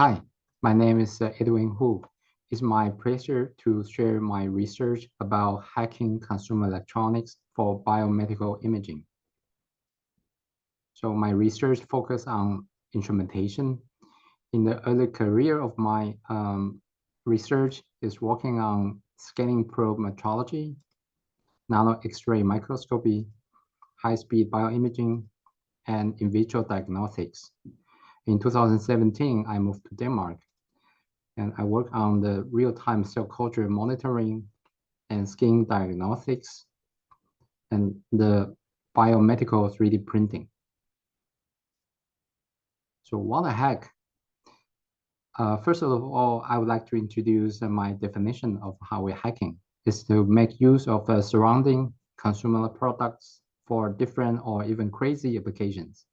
Hi, my name is Edwin Hu. It's my pleasure to share my research about hacking consumer electronics for biomedical imaging. So my research focused on instrumentation. In the early career of my research is working on scanning probe metrology, nano X-ray microscopy, high-speed bioimaging, and in vitro diagnostics. In 2017, I moved to Denmark, and I work on the real-time cell culture monitoring and skin diagnostics and the biomedical 3D printing. So what the heck? First of all, I would like to introduce my definition of how we're hacking. Is to make use of surrounding consumer products for different or even crazy applications.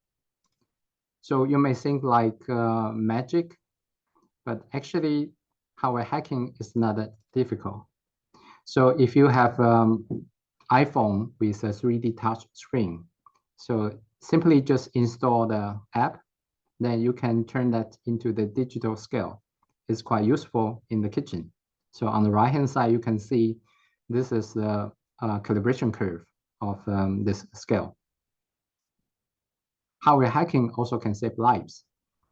So you may think like magic, but actually hardware hacking is not that difficult. So if you have iPhone with a 3D touch screen, so simply just install the app, then you can turn that into the digital scale. It's quite useful in the kitchen. So on the right-hand side, you can see this is the calibration curve of this scale. Hardware hacking also can save lives.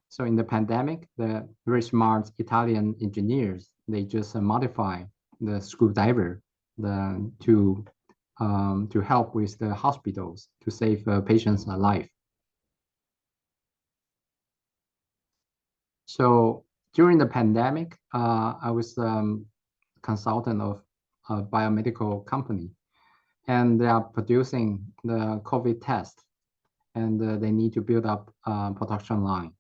So in the pandemic, the very smart Italian engineers, they just modify the screwdriver to help with the hospitals to save patients' life. So during the pandemic, I was consultant of a biomedical company, and they are producing the COVID test, and they need to build up a production line.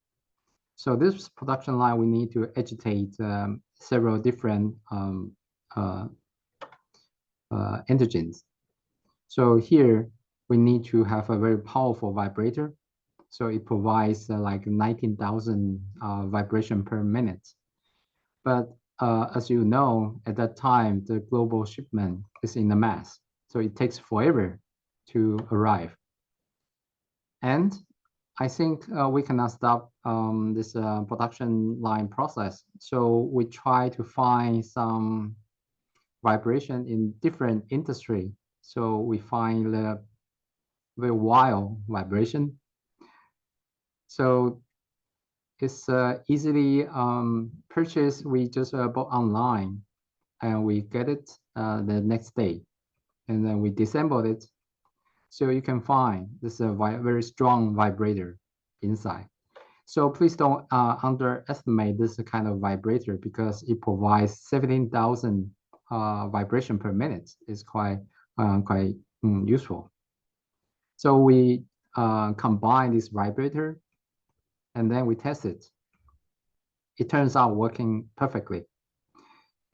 So this production line, we need to agitate several different antigens. So here we need to have a very powerful vibrator. So it provides like 19,000 vibration per minute. But as you know, at that time, the global shipment is in a mess. So it takes forever to arrive. And I think we cannot stop this production line process. So we try to find some vibration in different industry. So we find the very wild vibration. So it's easily purchased. We just bought online and we get it the next day. And then we disassembled it. So you can find this very strong vibrator inside. So please don't underestimate this kind of vibrator because it provides 17,000 vibration per minute. It's quite useful. So we combine this vibrator and then we test it. It turns out working perfectly.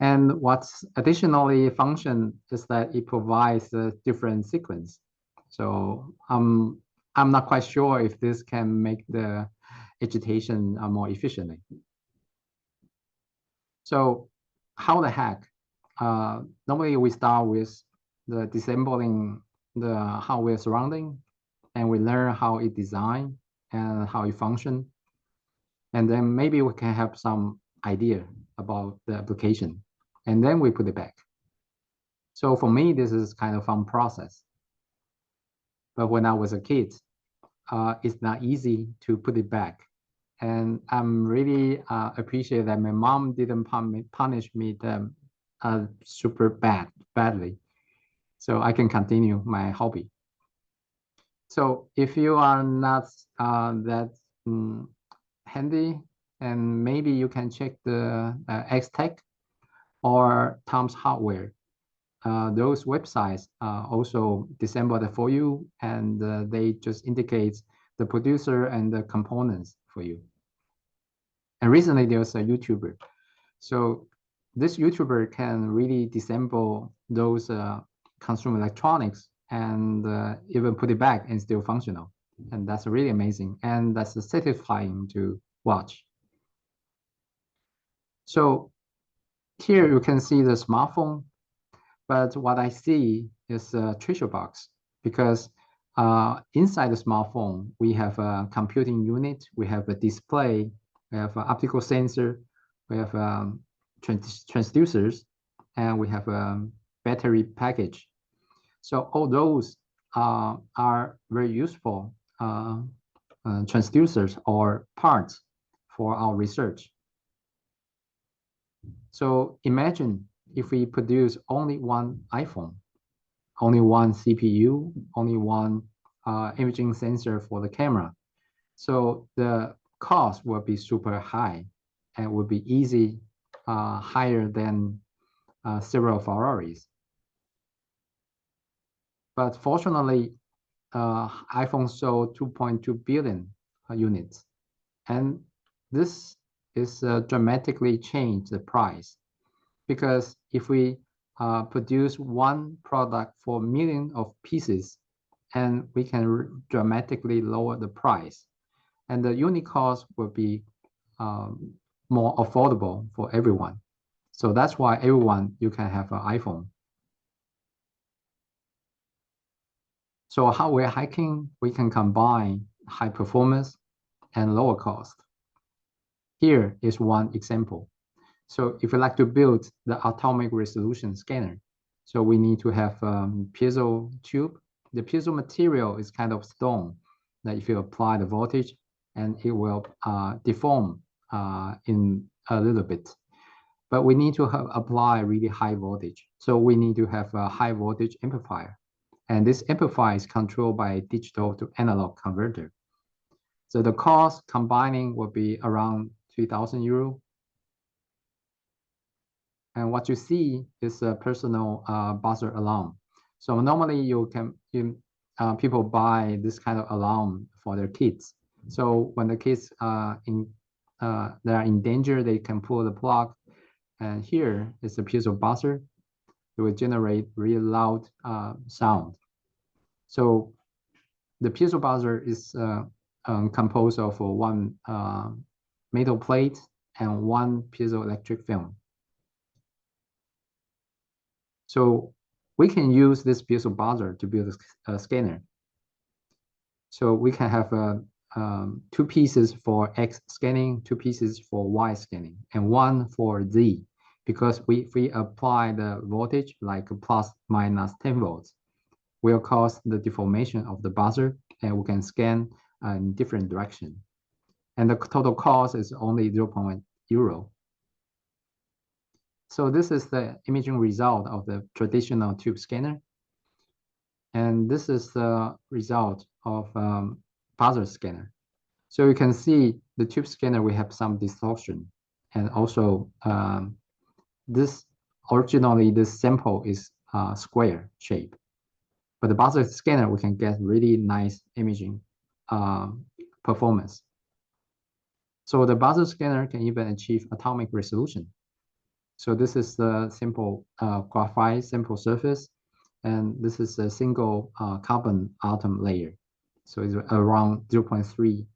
And what's additionally function is that it provides a different sequence. So I'm not quite sure if this can make the agitation more efficiently. So how the heck? Normally we start with the disassembling the hardware surrounding, and we learn how it designed and how it functions. And then maybe we can have some idea about the application, and then we put it back. So for me, this is kind of fun process. But when I was a kid, it's not easy to put it back. And I'm really appreciate that my mom didn't punish me super badly. So I can continue my hobby. So if you are not that handy, and maybe you can check the X-Tech or Tom's Hardware. Those websites also disassembled for you, and they just indicate the producer and the components for you. And recently there's a YouTuber. So this YouTuber can really disassemble those consumer electronics and even put it back and still functional. And that's really amazing. And that's satisfying to watch. So here you can see the smartphone, but what I see is a treasure box because inside the smartphone, we have a computing unit, we have a display, we have optical sensor, we have transducers, and we have a battery package. So all those are very useful transducers or parts for our research. So imagine if we produce only one iPhone, only one CPU, only one imaging sensor for the camera. So the cost will be super high and will be easy, higher than several Ferraris. But fortunately, iPhone sold 2.2 billion units. And this is dramatically changed the price. Because if we produce one product for millions of pieces, and we can dramatically lower the price. And the unit cost will be more affordable for everyone. So that's why you can have an iPhone. So how we're hacking, we can combine high performance and lower cost. Here is one example. So if you like to build the atomic resolution scanner, so we need to have piezo tube. The piezo material is kind of stone that if you apply the voltage, and it will deform in a little bit. But we need to apply really high voltage. So we need to have a high voltage amplifier. And this amplifier is controlled by a digital to analog converter. So the cost combining will be around 3,000 euro. And what you see is a personal buzzer alarm. So normally people buy this kind of alarm for their kids. So when the kids they are in danger, they can pull the plug. And here is a piezo buzzer. It will generate really loud sound. So the piezo buzzer is composed of one metal plate and one piezoelectric film. So we can use this piezo buzzer to build a scanner. So we can have two pieces for X scanning, two pieces for Y scanning, and one for Z. Because if we apply the voltage like plus minus 10 volts, will cause the deformation of the buzzer, and we can scan in different direction. And the total cost is only 0.1 euro. So this is the imaging result of the traditional tube scanner. And this is the result of buzzer scanner. So you can see the tube scanner, we have some distortion. And also originally this sample is square shape. But the buzzer scanner, we can get really nice imaging performance. So the buzzer scanner can even achieve atomic resolution. So this is the simple graphite sample surface, and this is a single carbon atom layer. So it's around 0.3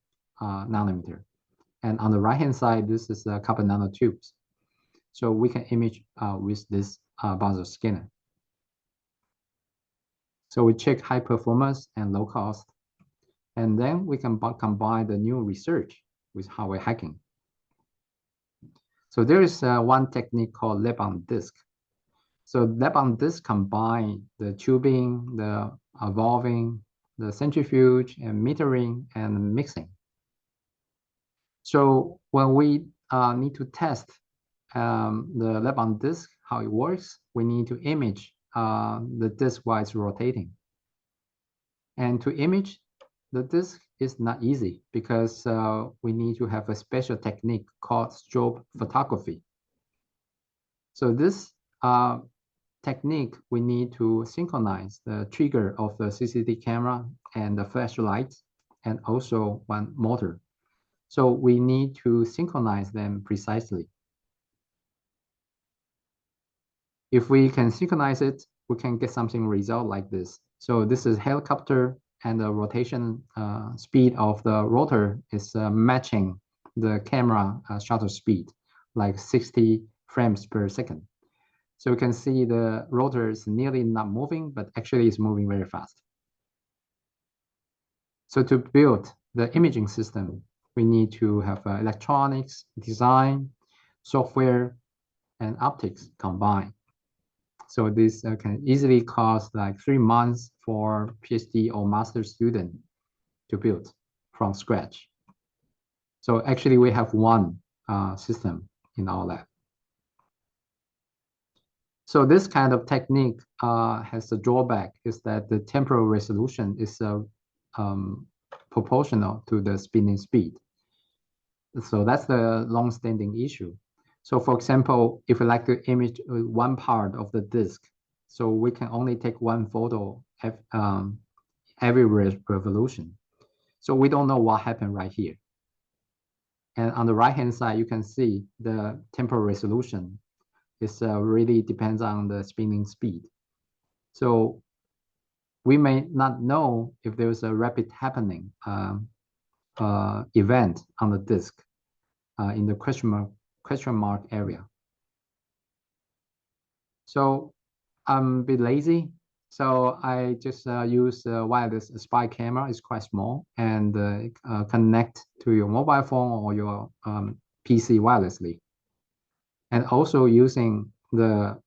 nanometer. And on the right-hand side, this is carbon nanotubes. So we can image with this buzzer scanner. So we check high performance and low cost. And then we can combine the new research with hardware hacking. So there is one technique called lab on disk. So lab on disk combine the tubing, the valving, the centrifuge, and metering and mixing. So when we need to test the lab on disk, how it works, we need to image the disk while it's rotating. And to image the disk is not easy because we need to have a special technique called strobe photography. So this technique, we need to synchronize the trigger of the CCD camera and the flashlight, and also one motor. So we need to synchronize them precisely. If we can synchronize it, we can get something result like this. So this is helicopter, and the rotation speed of the rotor is matching the camera shutter speed, like 60 frames per second. So you can see the rotor is nearly not moving, but actually it's moving very fast. So to build the imaging system, we need to have electronics, design, software, and optics combined. So this can easily cost like 3 months for PhD or master student to build from scratch. So actually we have one system in our lab. So this kind of technique has a drawback is that the temporal resolution is proportional to the spinning speed. So that's the long-standing issue. So for example, if we like to image one part of the disk, so we can only take one photo every revolution. So we don't know what happened right here. And on the right-hand side, you can see the temporal resolution is really depends on the spinning speed. So we may not know if there's a rapid happening event on the disk in the question mark area. So I'm a bit lazy. So I just use wireless spy camera. It's quite small and connect to your mobile phone or your PC wirelessly. And also using the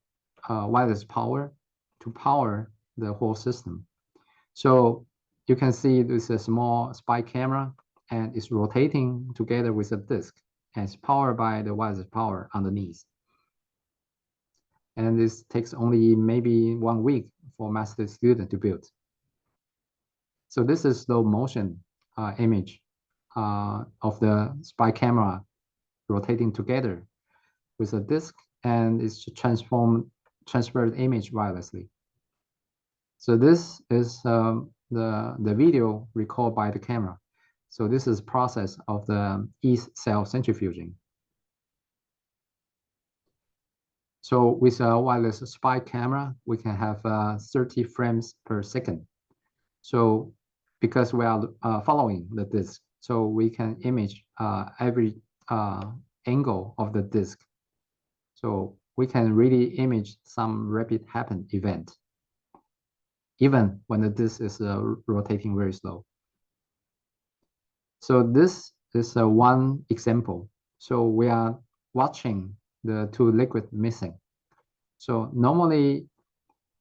wireless power to power the whole system. So you can see this is a small spy camera and it's rotating together with a disk and it's powered by the wireless power underneath. And this takes only maybe 1 week for master student to build. So this is slow motion image of the spy camera rotating together with a disk, and it's transferred image wirelessly. So this is the video recorded by the camera. So this is process of the yeast cell centrifuging. So with a wireless spy camera, we can have 30 frames per second. So because we are following the disk, so we can image every angle of the disk. So we can really image some rapid happen event, even when the disk is rotating very slow. So this is one example. So we are watching the two liquid mixing. So normally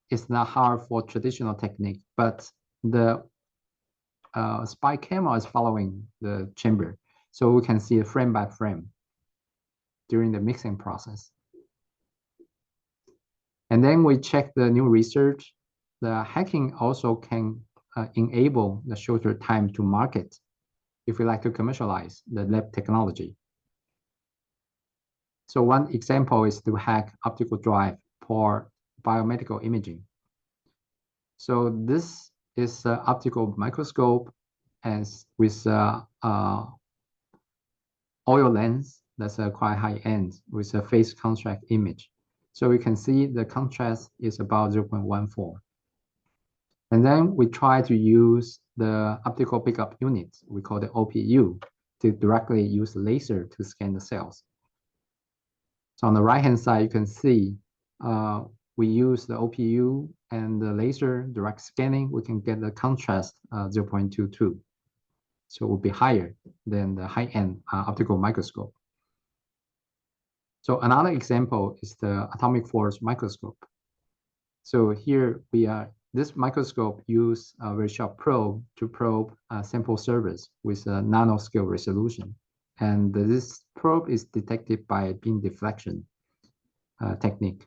it's not hard for traditional technique, but the spy camera is following the chamber. So we can see it frame by frame during the mixing process. And then we check the new research. The hacking also can enable the shorter time to market if we like to commercialize the lab technology. So one example is to hack optical drive for biomedical imaging. So this is an optical microscope and with oil lens that's quite high end with a phase contrast image. So we can see the contrast is about 0.14. And then we try to use the optical pickup unit, we call the OPU, to directly use laser to scan the cells. So on the right-hand side, you can see we use the OPU and the laser direct scanning. We can get the contrast 0.22. So it will be higher than the high-end optical microscope. So another example is the atomic force microscope. So here we are. This microscope uses a very sharp probe to probe sample surface with a nanoscale resolution. And this probe is detected by beam deflection technique.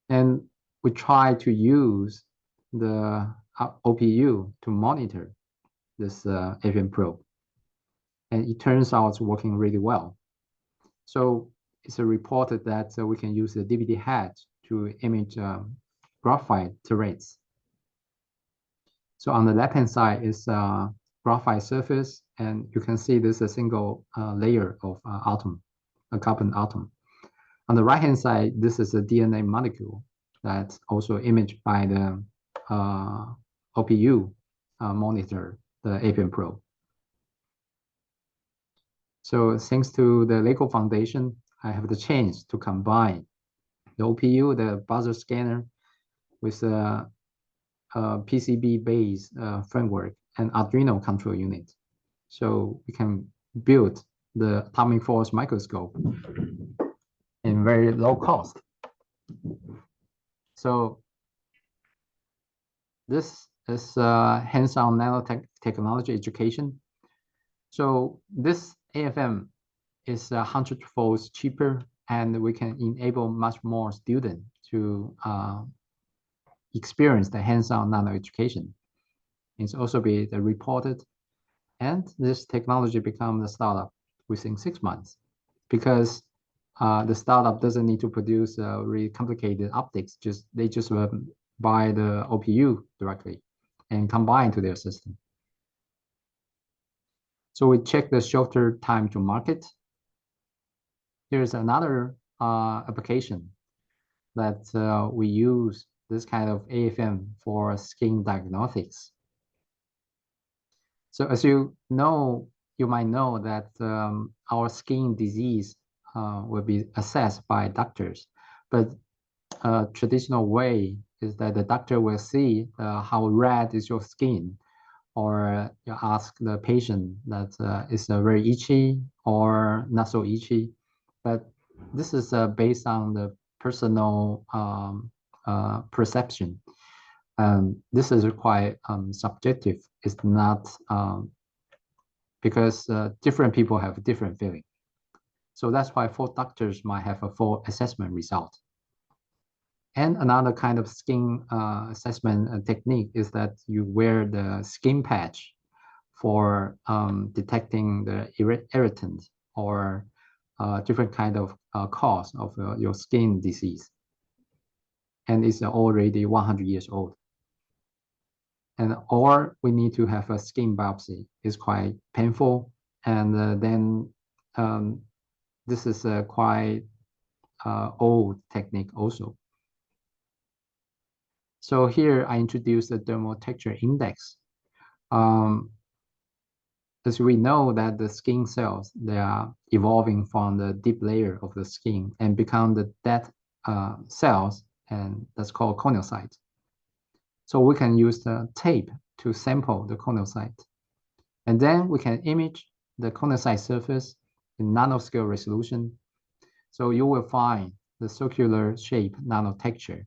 And we try to use the OPU to monitor this avian probe. And it turns out it's working really well. So it's reported that we can use the DVD head to image graphite terrates. So on the left-hand side is graphite surface, and you can see there's a single layer of atom, a carbon atom. On the right-hand side, this is a DNA molecule that's also imaged by the OPU monitor, the avian probe. So thanks to the LEGO Foundation, I have the chance to combine the OPU, the buzzer scanner, with a PCB-based framework and Arduino control unit. So we can build the atomic force microscope in very low cost. So this is hands-on nanotechnology education. So this AFM is 100-fold cheaper, and we can enable much more students to experience the hands-on nano education. It's also be reported, and this technology becomes a startup within 6 months, because the startup doesn't need to produce really complicated optics. They just buy the OPU directly and combine to their system. So we check the shorter time to market. Here's another application that we use this kind of AFM for skin diagnostics. So as you know, you might know that our skin disease will be assessed by doctors, but a traditional way is that the doctor will see how red is your skin, or you ask the patient that is very itchy or not so itchy. But this is based on the personal perception. This is quite subjective. It's not because different people have different feeling. So that's why 4 doctors might have a full assessment result. And another kind of skin assessment technique is that you wear the skin patch for detecting the irritant or different kind of cause of your skin disease. And it's already 100 years old. And or we need to have a skin biopsy. It's quite painful, and then this is a quite old technique also. So here I introduced the dermal texture index. As we know that the skin cells, they are evolving from the deep layer of the skin and become the dead cells, and that's called corneocyte. So we can use the tape to sample the corneocyte. And then we can image the corneocyte surface in nanoscale resolution. So you will find the circular shape nanotexture.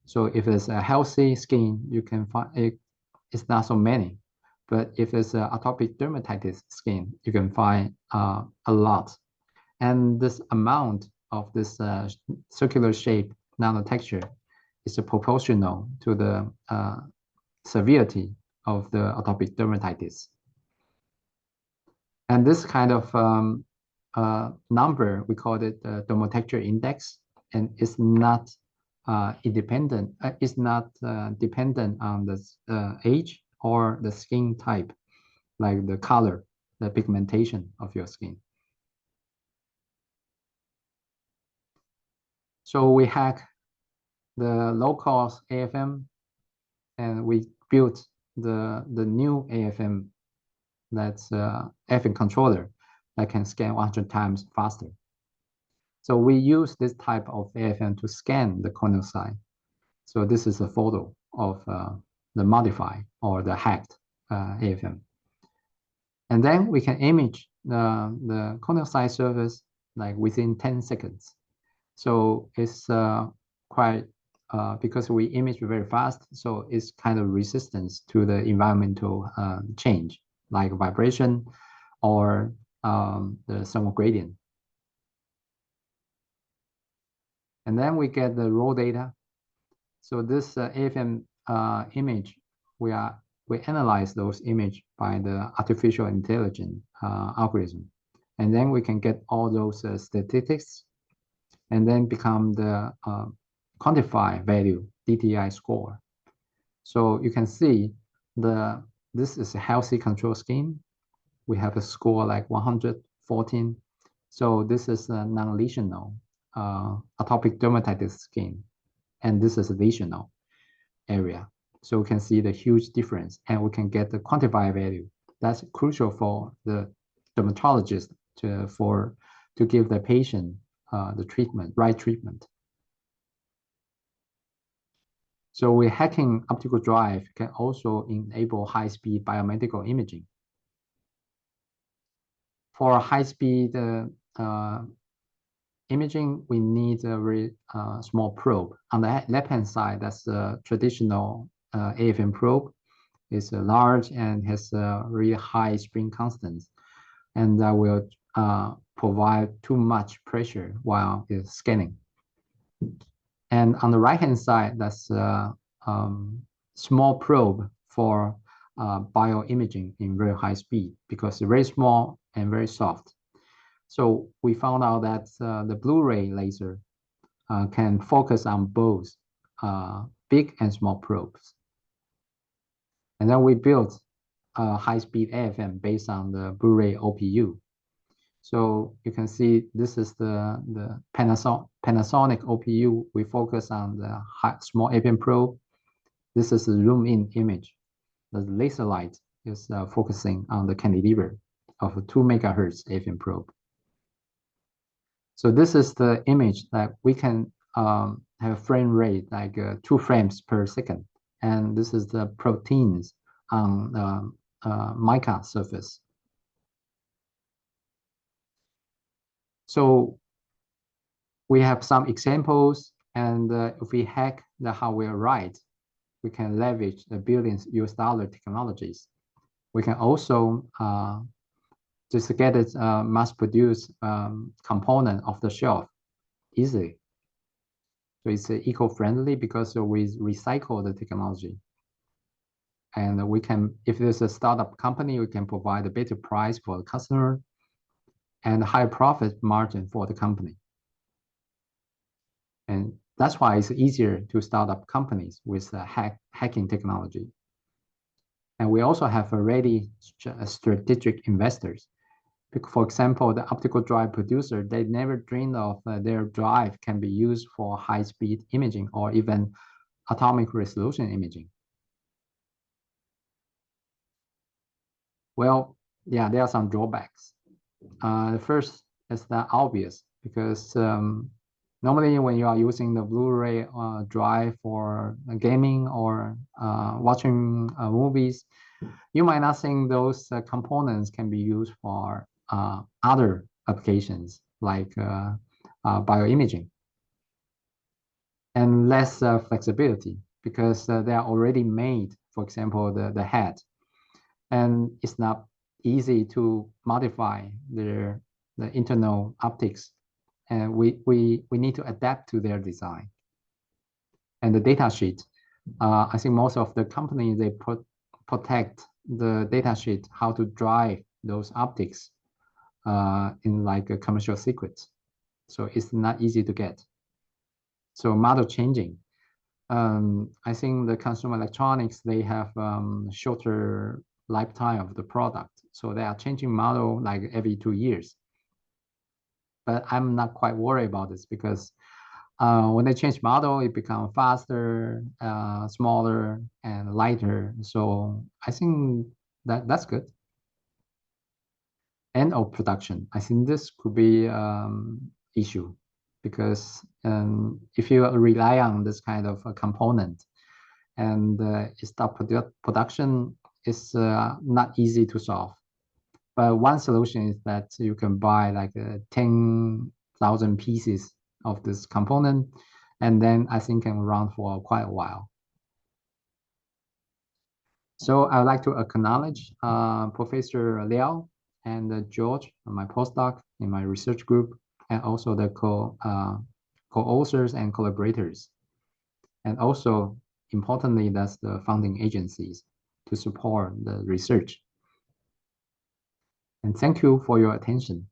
So if it's a healthy skin, you can find it's not so many. But if it's an atopic dermatitis skin, you can find a lot. And this amount of this circular shape nanotexture is proportional to the severity of the atopic dermatitis. And this kind of number, we call it the dermatexture index, and it's not independent. It's not dependent on the age or the skin type, like the color, the pigmentation of your skin. So we hack the low-cost AFM, and we built the new AFM that's AFM controller that can scan 100 times faster. So we use this type of AFM to scan the corneocyte. So this is a photo of the modified or the hacked AFM. And then we can image the corneocyte surface like within 10 seconds. So it's quite, because we image very fast, so it's kind of resistance to the environmental change, like vibration or the thermal gradient. And then we get the raw data. So this AFM image, we analyze those image by the artificial intelligence algorithm. And then we can get all those statistics and then become the quantified value, DTI score. So you can see this is a healthy control scheme. We have a score like 114. So this is a non-lesional atopic dermatitis skin, and this is a lesional area. So we can see the huge difference, and we can get the quantified value. That's crucial for the dermatologist to give the patient the right treatment. So we hacking optical drive can also enable high-speed biomedical imaging. for high-speed imaging, we need a very small probe. On the left-hand side, that's the traditional AFM probe. It's large and has a really high spring constants, and that will provide too much pressure while it's scanning. And on the right-hand side, that's a small probe for bioimaging in very high speed because it's very small and very soft. So we found out that the Blu-ray laser can focus on both big and small probes. And then we built a high-speed AFM based on the Blu-ray OPU. So you can see this is the Panasonic OPU. We focus on the small AFM probe. This is a zoom-in image. The laser light is focusing on the cantilever of a 2 megahertz AFM probe. So this is the image that we can have a frame rate like 2 frames per second. And this is the proteins on mica surface. So we have some examples, and if we hack the hardware right, we can leverage the billions US dollar technologies. We can also just get it mass-produced component off the shelf easily. So it's eco-friendly because we recycle the technology. And we can, if there's a startup company, we can provide a better price for the customer and a higher profit margin for the company. And that's why it's easier to start up companies with hacking technology. And we also have already strategic investors. For example, the optical drive producer, they never dreamed of their drive can be used for high-speed imaging or even atomic resolution imaging. Well, yeah, there are some drawbacks. The first is that obvious because normally when you are using the Blu-ray drive for gaming or watching movies, you might not think those components can be used for other applications like bioimaging, and less flexibility because they are already made, for example, the head, and it's not easy to modify the internal optics, and we need to adapt to their design. And the data sheet, I think most of the companies, they protect the data sheet, how to drive those optics in like a commercial secret. So it's not easy to get. So model changing. I think the consumer electronics, they have shorter lifetime of the product. So they are changing model like every 2 years. But I'm not quite worried about this because when they change model, it becomes faster, smaller, and lighter. So I think that's good. End of production. I think this could be issue because if you rely on this kind of a component and stop production, it's not easy to solve. But one solution is that you can buy like 10,000 pieces of this component, and then I think can run for quite a while. So I'd like to acknowledge Professor Liao and George, my postdoc in my research group, and also the co-authors and collaborators. And also, importantly, that's the funding agencies to support the research. And thank you for your attention.